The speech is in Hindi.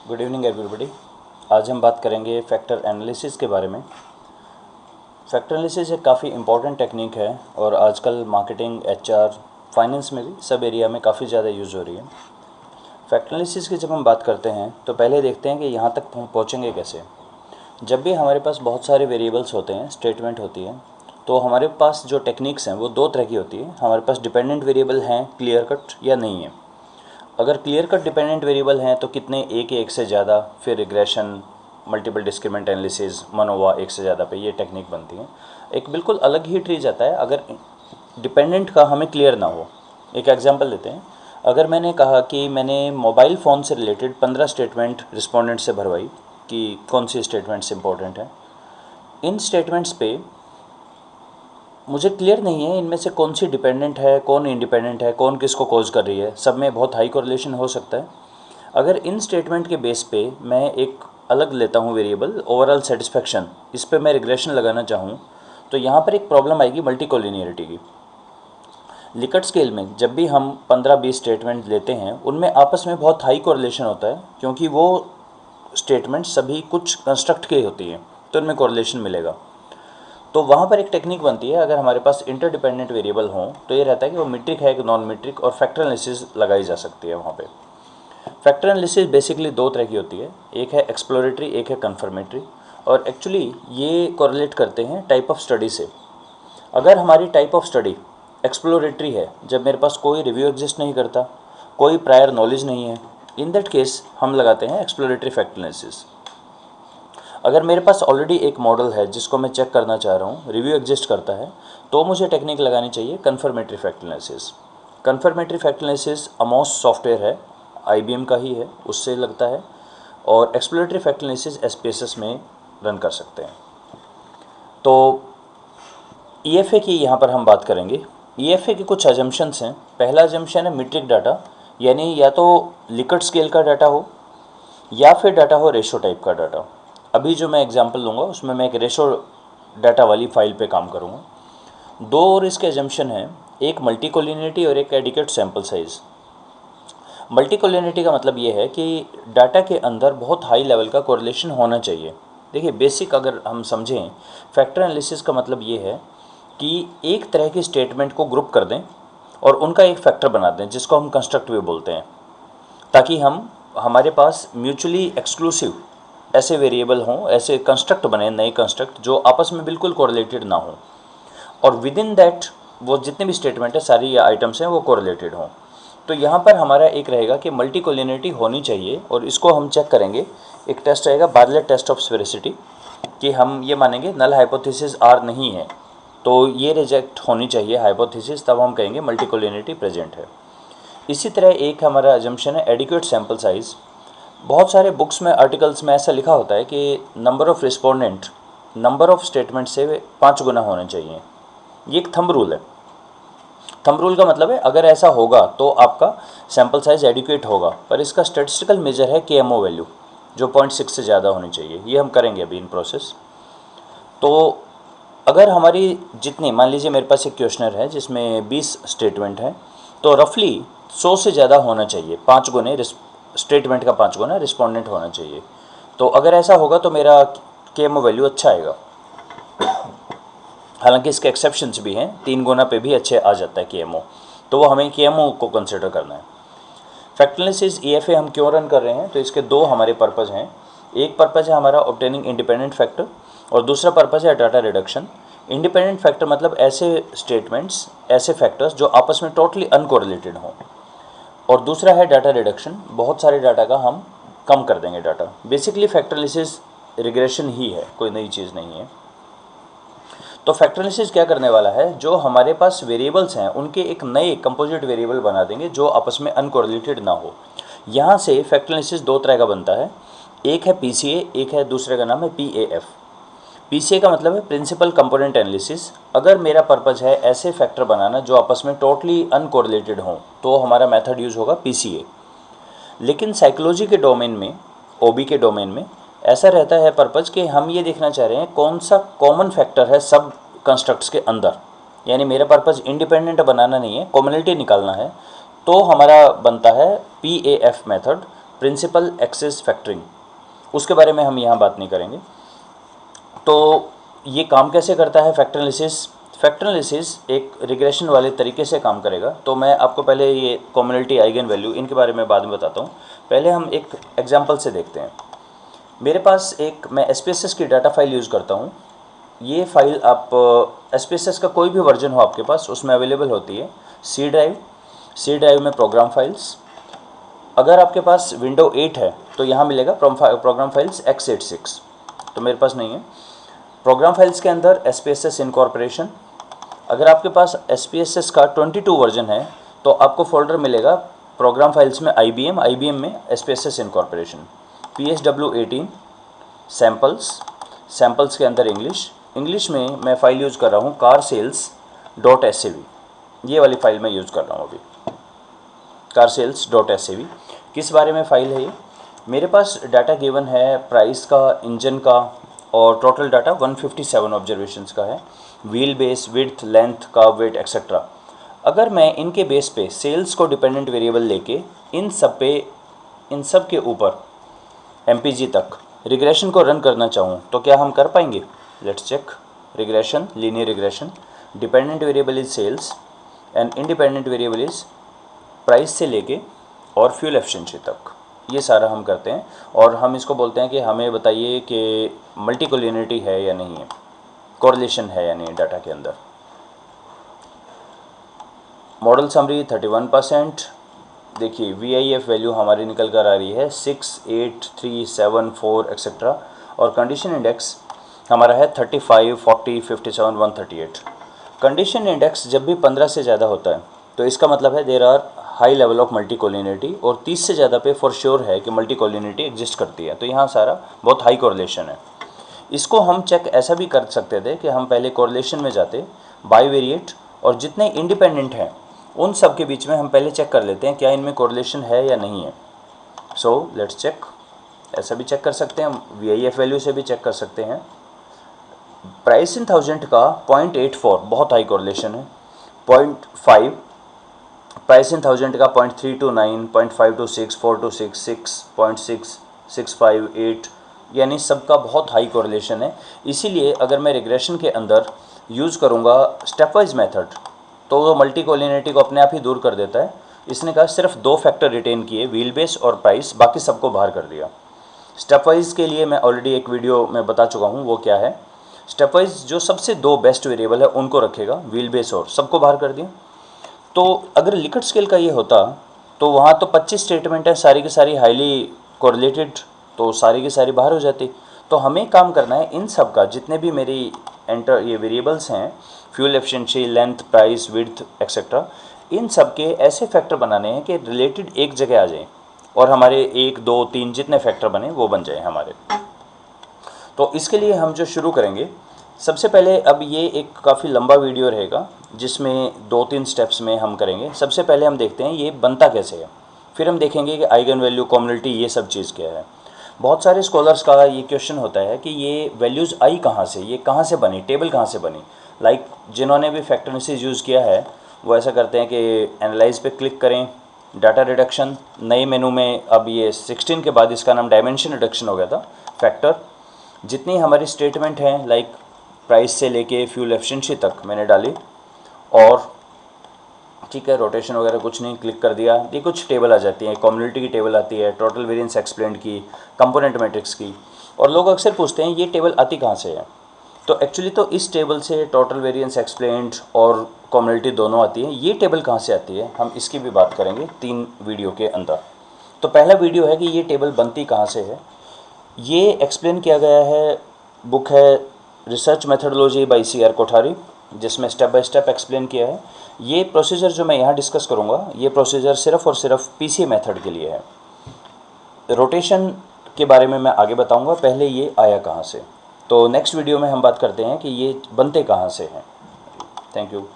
Good evening everybody. आज हम बात करेंगे फैक्टर एनालिसिस के बारे में। फैक्टर एनालिसिस एक काफ़ी इम्पॉर्टेंट टेक्निक है और आजकल मार्केटिंग, एचआर, फाइनेंस में भी सब एरिया में काफ़ी ज़्यादा यूज़ हो रही है। फैक्टर एनालिसिस की जब हम बात करते हैं तो पहले देखते हैं कि यहाँ तक पहुँचेंगे कैसे। जब भी हमारे पास बहुत सारे वेरिएबल्स होते हैं, स्टेटमेंट होती है, तो हमारे पास जो टेक्निक्स हैं वो दो तरह की होती है। हमारे पास डिपेंडेंट वेरिएबल हैं क्लियर कट या नहीं है। अगर क्लियर कट डिपेंडेंट वेरिएबल हैं तो कितने एक से ज़्यादा, फिर रिग्रेशन, मल्टीपल डिस्क्रिमिनेंट एनालिसिस, मनोवा एक से ज़्यादा पे ये टेक्निक बनती है। एक बिल्कुल अलग ही ट्री जाता है अगर डिपेंडेंट का हमें क्लियर ना हो। एक एग्जांपल लेते हैं। अगर मैंने कहा कि मैंने मोबाइल फ़ोन से रिलेटेड 15 स्टेटमेंट रिस्पोंडेंट से भरवाई कि कौन सी स्टेटमेंट्स इंपॉर्टेंट हैं। इन स्टेटमेंट्स पे मुझे क्लियर नहीं है इनमें से कौन सी डिपेंडेंट है, कौन इंडिपेंडेंट है, कौन किसको कॉज कर रही है। सब में बहुत हाई कोरिलेशन हो सकता है। अगर इन स्टेटमेंट के बेस पे मैं एक अलग लेता हूँ वेरिएबल ओवरऑल सेटिस्फेक्शन, इस पे मैं रिग्रेशन लगाना चाहूँ तो यहाँ पर एक प्रॉब्लम आएगी मल्टी कोलिनियरिटी की। लिकट स्केल में जब भी हम 15-20 स्टेटमेंट लेते हैं उनमें आपस में बहुत हाई कोरिलेशन होता है, क्योंकि वो स्टेटमेंट सभी कुछ कंस्ट्रक्ट के होती हैं तो उनमें कोरिलेशन मिलेगा। तो वहाँ पर एक टेक्निक बनती है, अगर हमारे पास इंटरडिपेंडेंट वेरिएबल हों तो ये रहता है कि वो मीट्रिक है कि नॉन मीट्रिक, और फैक्टर एनालिसिस लगाई जा सकती है वहाँ पे। फैक्टर एनालिसिस बेसिकली दो तरह की होती है, एक है एक्सप्लोरेटरी, एक है कन्फर्मेटरी। और एक्चुअली ये कोरिलेट करते हैं टाइप ऑफ स्टडी से। अगर हमारी टाइप ऑफ स्टडी एक्सप्लोरेटरी है, जब मेरे पास कोई रिव्यू एग्जिस्ट नहीं करता, कोई प्रायर नॉलेज नहीं है, इन दैट केस हम लगाते हैं एक्सप्लोरेटरी फैक्टर एनालिसिस। अगर मेरे पास ऑलरेडी एक मॉडल है जिसको मैं चेक करना चाह रहा हूँ, रिव्यू एग्जिस्ट करता है, तो मुझे टेक्निक लगानी चाहिए confirmatory factor analysis. Confirmatory factor analysis Amos software है, IBM का ही है, उससे लगता है। और एक्सप्लोरेटरी फैक्टर एनालिसिस SPSS में रन कर सकते हैं। तो EFA की यहाँ पर हम बात करेंगे। EFA के कुछ अजम्पशंस हैं। पहला अजम्पशन है मीट्रिक डाटा, यानी या तो लिकट स्केल का डाटा हो या फिर डाटा हो रेशो टाइप का डाटा। अभी जो मैं एग्जांपल लूँगा उसमें मैं एक रेशो डाटा वाली फाइल पे काम करूँगा। दो और इसके एजम्पशन हैं, एक मल्टी कोलिनियरिटी और एक adequate sample size. Multi collinearity का मतलब ये है कि डाटा के अंदर बहुत हाई लेवल का कोरिलेशन होना चाहिए। देखिए बेसिक अगर हम समझें, फैक्टर एनालिसिस का मतलब ये है कि एक तरह की स्टेटमेंट को ग्रुप कर दें और उनका एक फैक्टर बना दें जिसको हम कंस्ट्रक्टिव बोलते हैं, ताकि हमारे पास म्यूचुअली एक्सक्लूसिव ऐसे वेरिएबल हों, ऐसे कंस्ट्रक्ट बने, नए कंस्ट्रक्ट जो आपस में बिल्कुल कोरिलेटेड ना हो, और विद इन दैट वो जितने भी स्टेटमेंट है, सारी या आइटम्स हैं, वो कोरिलेटेड हों। तो यहाँ पर हमारा एक रहेगा कि मल्टी कोलिनियरिटी होनी चाहिए, और इसको हम चेक करेंगे। एक टेस्ट रहेगा बार्लेट टेस्ट ऑफ स्फेरिसिटी, कि हम ये मानेंगे नल हाइपोथेसिस R नहीं है तो ये रिजेक्ट होनी चाहिए हाइपोथेसिस, तब हम कहेंगे मल्टी कोलिनियरिटी प्रेजेंट है। इसी तरह एक हमारा अजम्पशन है एडिक्वेट सैम्पल साइज़। बहुत सारे बुक्स में, आर्टिकल्स में ऐसा लिखा होता है कि number of respondent number of statement से 5 गुना होने चाहिए। ये एक थंब रूल है। थंब रूल का मतलब है अगर ऐसा होगा तो आपका सैम्पल साइज़ एडिक्वेट होगा, पर इसका स्टैटिस्टिकल मेजर है KMO वैल्यू, जो 0.6 से ज़्यादा होनी चाहिए। ये हम करेंगे अभी इन प्रोसेस। तो अगर हमारी जितनी, मान लीजिए मेरे पास एक क्वेश्चनर है जिसमें 20 स्टेटमेंट हैं, तो रफली 100 से ज़्यादा होना चाहिए, 5 गुने स्टेटमेंट का 5 गुना रिस्पोंडेंट होना चाहिए। तो अगर ऐसा होगा तो मेरा KMO वैल्यू अच्छा आएगा। हालांकि इसके एक्सेप्शंस भी हैं, 3 गुना पे भी अच्छे आ जाता है KMO, तो वो हमें KMO को कंसिडर करना है। फैक्टर एनालिसिस EFA हम क्यों रन कर रहे हैं, तो इसके दो हमारे पर्पज़ हैं। एक पर्पज़ है हमारा ऑब्टेनिंग इंडिपेंडेंट फैक्टर, और दूसरा पर्पज़ है डाटा रिडक्शन। इंडिपेंडेंट फैक्टर मतलब ऐसे स्टेटमेंट्स, ऐसे फैक्टर्स जो आपस में टोटली अनकोरिलेटेड हों, और दूसरा है डाटा रिडक्शन, बहुत सारे डाटा का हम कम कर देंगे data. Basically factor analysis regression ही है, कोई नई चीज़ नहीं है। तो फैक्टर एनालिसिस क्या करने वाला है, जो हमारे पास वेरिएबल्स हैं उनके एक नए कंपोजिट वेरिएबल बना देंगे जो आपस में अनकोरिलेटेड ना हो। यहाँ से फैक्टर एनालिसिस दो तरह का बनता है, एक है PCA, एक है दूसरे का नाम है PAF। PCA का मतलब है प्रिंसिपल कंपोनेंट एनालिसिस। अगर मेरा पर्पज़ है ऐसे फैक्टर बनाना जो आपस में टोटली अनकोरिलेटेड हों, तो हमारा मेथड यूज़ होगा PCA। लेकिन साइकोलॉजी के डोमेन में, OB के डोमेन में ऐसा रहता है पर्पज़ कि हम ये देखना चाह रहे हैं कौन सा कॉमन फैक्टर है सब कंस्ट्रक्ट्स के अंदर। यानी मेरा पर्पज़ इंडिपेंडेंट बनाना नहीं है, कॉमनलिटी निकालना है। तो हमारा बनता है PAF method, principal axis factoring, उसके बारे में हम यहाँ बात नहीं करेंगे। तो ये काम कैसे करता है फैक्टर एनालिसिस? फैक्टर एनालिसिस एक रिग्रेशन वाले तरीके से काम करेगा। तो मैं आपको पहले ये कॉम्युनिटी आइगन वैल्यू इनके बारे में बाद में बताता हूँ। पहले हम एक एग्जांपल से देखते हैं। मेरे पास मैं SPSS की डाटा फाइल यूज़ करता हूँ। ये फाइल आप SPSS का कोई भी वर्जन हो आपके पास उसमें अवेलेबल होती है। सी ड्राइव में प्रोग्राम फाइल्स, अगर आपके पास विंडो 8 है तो यहाँ मिलेगा प्रोग्राम फाइल्स x86, तो मेरे पास नहीं है। प्रोग्राम फाइल्स के अंदर SPSS इनकॉर्पोरेशन, अगर आपके पास SPSS का 22 वर्जन है तो आपको फोल्डर मिलेगा प्रोग्राम फाइल्स में IBM में SPSS इनकॉर्पोरेशन, PSW18 सैम्पल्स के अंदर इंग्लिश में मैं फ़ाइल यूज़ कर रहा हूँ carsales.sav, ये वाली फ़ाइल मैं यूज़ कर रहा हूँ अभी, carsales.sav। किस बारे में फ़ाइल है ये? मेरे पास डाटा गिवन है प्राइस का, इंजन का, और टोटल डाटा 157 ऑब्जर्वेशंस का है, wheel base, width, length, curve wait etcetera. अगर मैं इनके बेस पे सेल्स को डिपेंडेंट वेरिएबल लेके इन सब के ऊपर MPG तक रिग्रेशन को रन करना चाहूँ तो क्या हम कर पाएंगे? Let's check. Regression, linear regression, dependent variable is sales and independent variable is price से लेके और फ्यूल एफिशिएंसी तक, ये सारा हम करते हैं। और हम इसको बोलते हैं कि हमें बताइए कि मल्टीकोलिनिटी है या नहीं है, कोरिलेशन है या नहीं डाटा के अंदर। Model summary 31%। देखिए VIF वैल्यू हमारी निकल कर आ रही है 6, 8, 3, 7, 4 एक्सेट्रा, और कंडीशन इंडेक्स हमारा है 35, 40, 57, 138। कंडीशन इंडेक्स जब भी 15 से ज़्यादा होता है तो इसका मतलब है there are high level of multicollinearity, और 30 से ज़्यादा पे फॉर श्योर है कि मल्टीकोलिनिटी एग्जिस्ट करती है। तो यहाँ सारा बहुत हाई कोरिलेशन है। इसको हम चेक ऐसा भी कर सकते थे कि हम पहले कोरिलेशन में जाते, बाईवेरिएट, और जितने इंडिपेंडेंट हैं उन सब के बीच में हम पहले चेक कर लेते हैं क्या इनमें कोरिलेशन है या नहीं है। So let's check. ऐसा भी चेक कर सकते हैं, VIF वैल्यू से भी चेक कर सकते हैं। प्राइस इन 1000 का 0.84 बहुत हाई कोरिलेशन है, 0.5 प्राइस इन 1000 का 0.329, 0.526, 426, 6.6, 6.5, 8, यानी सबका बहुत हाई कोरिलेशन है। इसीलिए अगर मैं रिग्रेशन के अंदर यूज़ करूँगा स्टेप वाइज मेथड तो वो मल्टीकोलिनिटी को अपने आप ही दूर कर देता है। इसने कहा सिर्फ 2 फैक्टर रिटेन किए, व्हील बेस और प्राइस, बाकी सबको बाहर कर दिया। स्टेप वाइज के लिए मैं ऑलरेडी एक वीडियो में बता चुका हूँ, वो क्या है। स्टेप वाइज जो सबसे 2 बेस्ट वेरिएबल है उनको रखेगा, व्हील बेस और, सबको बाहर कर दिया। तो अगर लिकट स्केल का ये होता तो वहाँ तो 25 स्टेटमेंट है, सारी की सारी हाईली कोरिलेटेड, तो सारी की सारी बाहर हो जाती। तो हमें काम करना है इन सब का, जितने भी मेरी ये वेरिएबल्स हैं, fuel efficiency, length, price, width etcetera, इन सब के ऐसे फैक्टर बनाने हैं कि रिलेटेड एक जगह आ जाएं और हमारे 1, 2, 3 जितने फैक्टर बने वो बन जाए हमारे। तो इसके लिए हम जो शुरू करेंगे, सबसे पहले, अब ये एक काफ़ी लंबा वीडियो रहेगा जिसमें 2-3 स्टेप्स में हम करेंगे। सबसे पहले हम देखते हैं ये बनता कैसे है, फिर हम देखेंगे कि आइगन वैल्यू, कम्युनिटी, ये सब चीज़ क्या है। बहुत सारे स्कॉलर्स का ये क्वेश्चन होता है कि ये वैल्यूज़ आई कहाँ से, ये कहाँ से बनी, टेबल कहाँ से बनी। लाइक जिन्होंने भी फैक्टर एनालिसिस यूज़ किया है वो ऐसा करते हैं कि एनालाइज पे क्लिक करें, डाटा रिडक्शन, नए मेनू में, अब ये 16 के बाद इसका नाम डायमेंशन रिडक्शन हो गया था, फैक्टर, जितनी हमारी स्टेटमेंट हैं लाइक प्राइस से लेके फ्यूल एफिशिएंसी तक मैंने डाली, और ठीक है, रोटेशन वगैरह कुछ नहीं, क्लिक कर दिया। ये कुछ टेबल आ जाती है, कम्युनिटी की टेबल आती है, टोटल वेरिएंस एक्सप्लेंड की, कंपोनेंट मैट्रिक्स की। और लोग अक्सर पूछते हैं ये टेबल आती कहाँ से है, तो एक्चुअली तो इस टेबल से टोटल वेरिएंस एक्सप्लेंड और कम्युनिटी दोनों आती है। ये टेबल कहाँ से आती है हम इसकी भी बात करेंगे 3 वीडियो के अंदर। तो पहला वीडियो है कि ये टेबल बनती कहाँ से है। ये एक्सप्लेन किया गया है, बुक है research methodology by CR Kothari, जिसमें स्टेप बाय स्टेप एक्सप्लेन किया है। ये प्रोसीजर जो मैं यहाँ डिस्कस करूँगा, ये प्रोसीजर सिर्फ और सिर्फ PCA मेथड के लिए है। रोटेशन के बारे में मैं आगे बताऊँगा, पहले ये आया कहाँ से। तो नेक्स्ट वीडियो में हम बात करते हैं कि ये बनते कहाँ से हैं। Thank you.